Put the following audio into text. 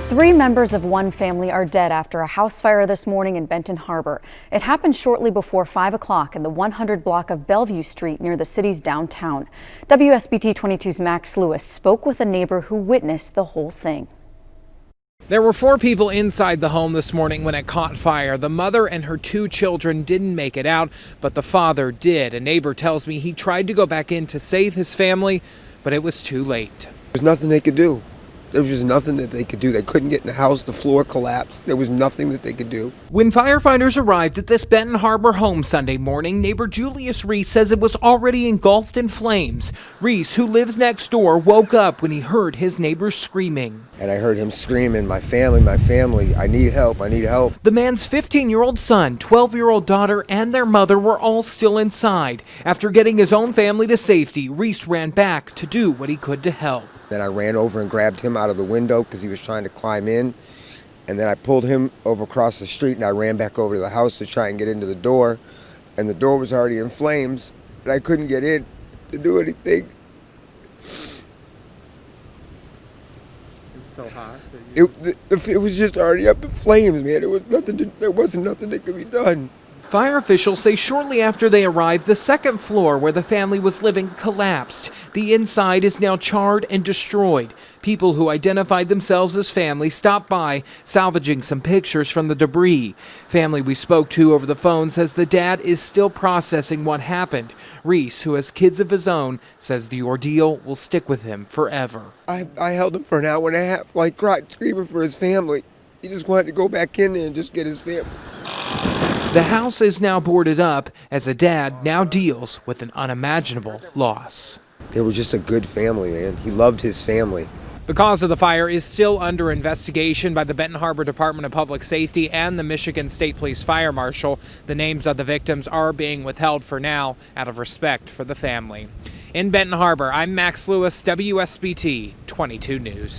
3 members of one family are dead after a house fire this morning in Benton Harbor. It happened shortly before 5 o'clock in the 100 block of Bellview Street near the city's downtown. WSBT 22's Max Lewis spoke with a neighbor who witnessed the whole thing. There were 4 people inside the home this morning when it caught fire. The mother and her 2 children didn't make it out, but the father did. A neighbor tells me he tried to go back in to save his family, but it was too late. There's nothing they could do. There was just nothing that they could do. They couldn't get in the house. The floor collapsed. There was nothing that they could do. When firefighters arrived at this Benton Harbor home Sunday morning, neighbor Julius Reese says it was already engulfed in flames. Reese, who lives next door, woke up when he heard his neighbors screaming. And I heard him screaming, my family, I need help, I need help. The man's 15-year-old son, 12-year-old daughter, and their mother were all still inside. After getting his own family to safety, Reese ran back to do what he could to help. Then I ran over and grabbed him out of the window because he was trying to climb in. And then I pulled him over across the street and I ran back over to the house to try and get into the door. And the door was already in flames and I couldn't get in to do anything. It's so hot. It was just already up in flames, man. There wasn't nothing that could be done. Fire officials say shortly after they arrived, the second floor where the family was living collapsed. The inside is now charred and destroyed. People who identified themselves as family stopped by, salvaging some pictures from the debris. Family we spoke to over the phone says the dad is still processing what happened. Reese, who has kids of his own, says the ordeal will stick with him forever. I held him for an hour and a half, like cried, screaming for his family. He just wanted to go back in there and just get his family. The house is now boarded up as a dad now deals with an unimaginable loss. They were just a good family, man. He loved his family. The cause of the fire is still under investigation by the Benton Harbor Department of Public Safety and the Michigan State Police Fire Marshal. The names of the victims are being withheld for now out of respect for the family. In Benton Harbor, I'm Max Lewis, WSBT 22 News.